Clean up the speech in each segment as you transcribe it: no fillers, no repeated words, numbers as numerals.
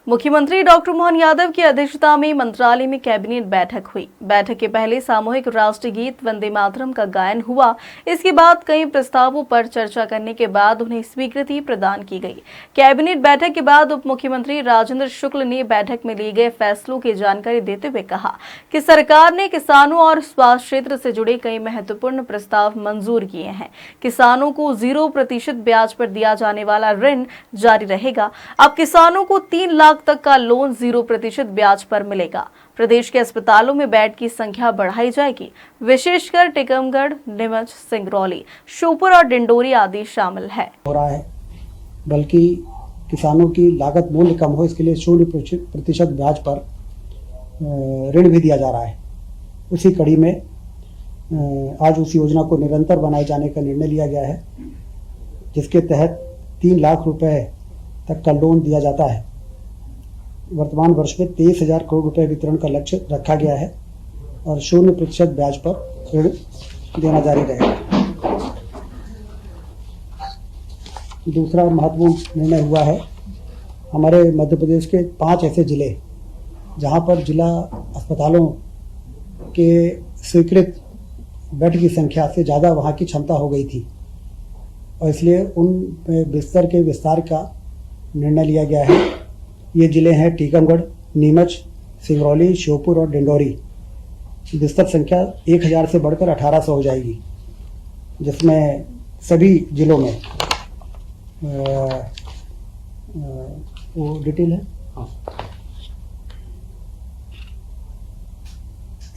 मुख्यमंत्री डॉक्टर मोहन यादव की अध्यक्षता में मंत्रालय में कैबिनेट बैठक हुई। बैठक के पहले सामूहिक राष्ट्रीय गीत वंदे मातरम का गायन हुआ। इसके बाद कई प्रस्तावों पर चर्चा करने के बाद उन्हें स्वीकृति प्रदान की गई। कैबिनेट बैठक के बाद उप मुख्यमंत्री राजेंद्र शुक्ल ने बैठक में लिए गए फैसलों की जानकारी देते हुए कहा कि सरकार ने किसानों और स्वास्थ्य क्षेत्र से जुड़े कई महत्वपूर्ण प्रस्ताव मंजूर किए हैं। किसानों को 0% ब्याज पर दिया जाने वाला ऋण जारी रहेगा। अब किसानों को 3 लाख तक का लोन 0% ब्याज पर मिलेगा। प्रदेश के अस्पतालों में बेड की संख्या बढ़ाई जाएगी। विशेषकर टीकमगढ़, नीमच, सिंगरौली, श्योपुर और डिंडोरी आदि शामिल है। हो रहा है, बल्कि किसानों की लागत मूल्य कम हो इसके लिए 0% ब्याज पर ऋण भी दिया जा रहा है। उसी कड़ी में आज उस योजना को निरंतर बनाए जाने का निर्णय लिया गया है, जिसके तहत 3 लाख रुपए तक का लोन दिया जाता है। वर्तमान वर्ष में 23,000 करोड़ रुपए वितरण का लक्ष्य रखा गया है और 0% ब्याज पर ऋण देना जारी रहेगा। दूसरा महत्वपूर्ण निर्णय हुआ है, हमारे मध्य प्रदेश के 5 ऐसे जिले जहां पर जिला अस्पतालों के स्वीकृत बेड की संख्या से ज़्यादा वहां की क्षमता हो गई थी और इसलिए उन बिस्तर के विस्तार का निर्णय लिया गया है। ये जिले हैं टीकमगढ़, नीमच, सिंगरौली, श्योपुर और डिंडोरी। बिस्तर संख्या 1000 से बढ़कर 1800 हो जाएगी, जिसमें सभी जिलों में वो डिटेल है।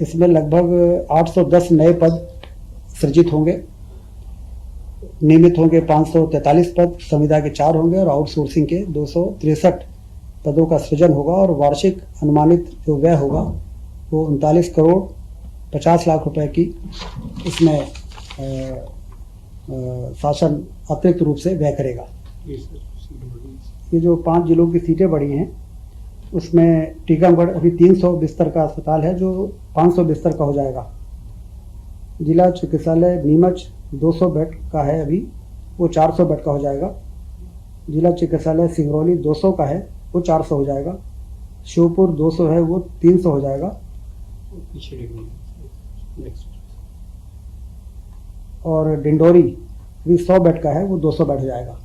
इसमें लगभग 810 नए पद सृजित होंगे। नियमित होंगे 543 पद, संविदा के 4 होंगे और आउटसोर्सिंग के 263 पदों का सृजन होगा और वार्षिक अनुमानित जो व्यय होगा वो 39 करोड़ 50 लाख रुपए की इसमें शासन अतिरिक्त रूप से व्यय करेगा। ये जो 5 जिलों की सीटें बढ़ी हैं उसमें टीकमगढ़ अभी 300 बिस्तर का अस्पताल है जो 500 बिस्तर का हो जाएगा। जिला चिकित्सालय नीमच 200 बेड का है, अभी वो 400 बेड का हो जाएगा। जिला चिकित्सालय सिंगरौली 200 का है, वो 400 हो जाएगा। श्योपुर 200 है, वो 300 हो जाएगा। और डिंडोरी भी 100 बेड का है, वो 200 बेड हो जाएगा।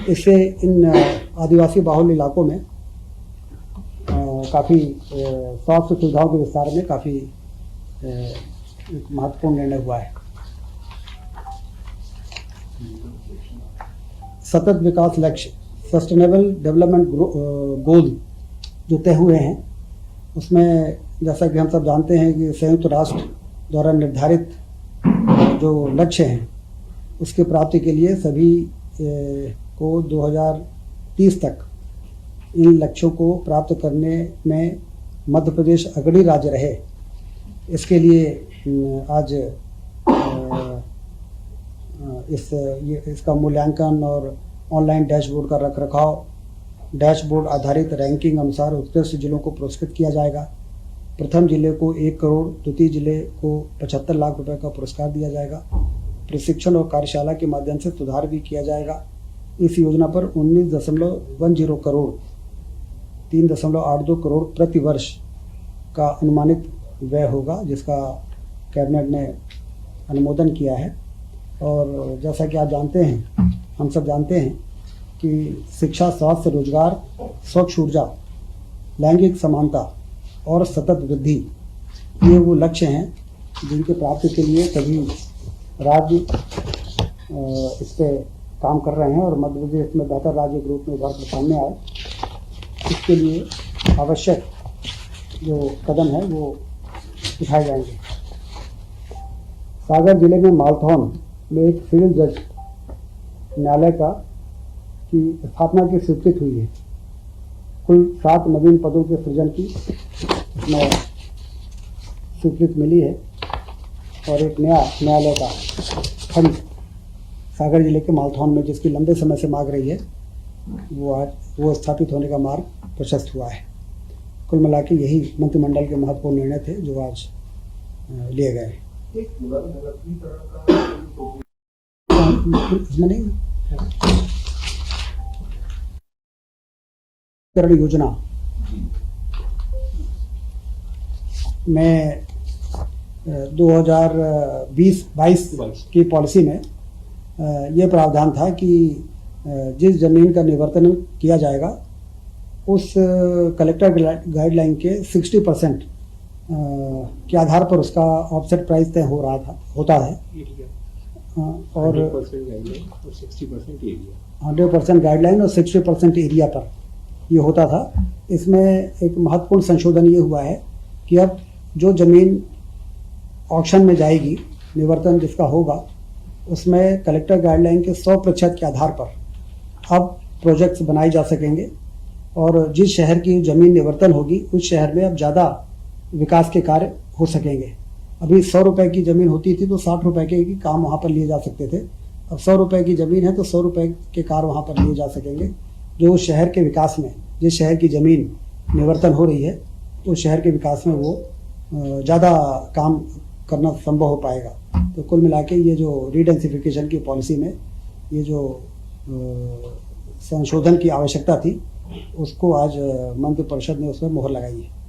इससे इन आदिवासी बाहुल्य इलाकों में काफ़ी स्वास्थ्य सुविधाओं के विस्तार में काफ़ी महत्वपूर्ण निर्णय हुआ है। सतत विकास लक्ष्य सस्टेनेबल डेवलपमेंट गोल जो तय हुए हैं, उसमें जैसा कि हम सब जानते हैं कि संयुक्त राष्ट्र द्वारा निर्धारित जो लक्ष्य हैं उसकी प्राप्ति के लिए सभी को 2030 तक इन लक्ष्यों को प्राप्त करने में मध्य प्रदेश अग्रणी राज्य रहे, इसके लिए आज इसका मूल्यांकन और ऑनलाइन डैशबोर्ड का रखरखाव, डैशबोर्ड आधारित रैंकिंग अनुसार उत्कृष्ट जिलों को पुरस्कृत किया जाएगा। प्रथम जिले को 1 करोड़, द्वितीय जिले को 75 लाख रुपए का पुरस्कार दिया जाएगा। प्रशिक्षण और कार्यशाला के माध्यम से सुधार भी किया जाएगा। इस योजना पर 19.10 करोड़ 3.82 करोड़ प्रति वर्ष का अनुमानित व्यय होगा, जिसका कैबिनेट ने अनुमोदन किया है। और जैसा कि आप जानते हैं, हम सब जानते हैं कि शिक्षा, स्वास्थ्य, रोजगार, स्वच्छ ऊर्जा, लैंगिक समानता और सतत वृद्धि, ये वो लक्ष्य हैं जिनके प्राप्ति के लिए सभी राज्य इस पर काम कर रहे हैं और मध्य प्रदेश में बेहतर राज्य के रूप में उभर कर सामने आए। इसके लिए आवश्यक जो कदम है वो उठाए जाएंगे। सागर जिले में मालथौन में एक सिविल जज न्यायालय की स्थापना की स्वीकृति हुई है। कुल 7 नवीन पदों के सृजन की इसमें स्वीकृति मिली है और एक नया न्यायालय का खंड सागर जिले के मालथौन में, जिसकी लंबे समय से मांग रही है, वो स्थापित होने का मार्ग प्रशस्त हुआ है। कुल मिलाकर यही मंत्रिमंडल के महत्वपूर्ण निर्णय थे जो आज लिए गए। इसमें नहीं करण योजना में 2020-22 की पॉलिसी में ये प्रावधान था कि जिस जमीन का निवर्तन किया जाएगा उस कलेक्टर गाइडलाइन के 60% के आधार पर उसका ऑफसेट प्राइस तय होता है और 100% गाइडलाइन और 60% एरिया पर ये होता था। इसमें एक महत्वपूर्ण संशोधन ये हुआ है कि अब जो ज़मीन ऑक्शन में जाएगी, निवर्तन जिसका होगा, उसमें कलेक्टर गाइडलाइन के 100% के आधार पर अब प्रोजेक्ट्स बनाए जा सकेंगे और जिस शहर की ज़मीन निवर्तन होगी उस शहर में अब ज़्यादा विकास के कार्य हो सकेंगे। अभी 100 रुपए की ज़मीन होती थी तो 60 रुपए के काम वहाँ पर लिए जा सकते थे। अब 100 रुपए की ज़मीन है तो 100 रुपए के कार्य वहाँ पर लिए जा सकेंगे, जो उस शहर के विकास में, जिस शहर की ज़मीन निवर्तन हो रही है उस शहर के विकास में वो ज़्यादा काम करना संभव हो पाएगा। तो कुल मिला के ये जो रीडेंसिफिकेशन की पॉलिसी में ये जो संशोधन की आवश्यकता थी उसको आज मंत्रिपरिषद ने उसमें मोहर लगाई है।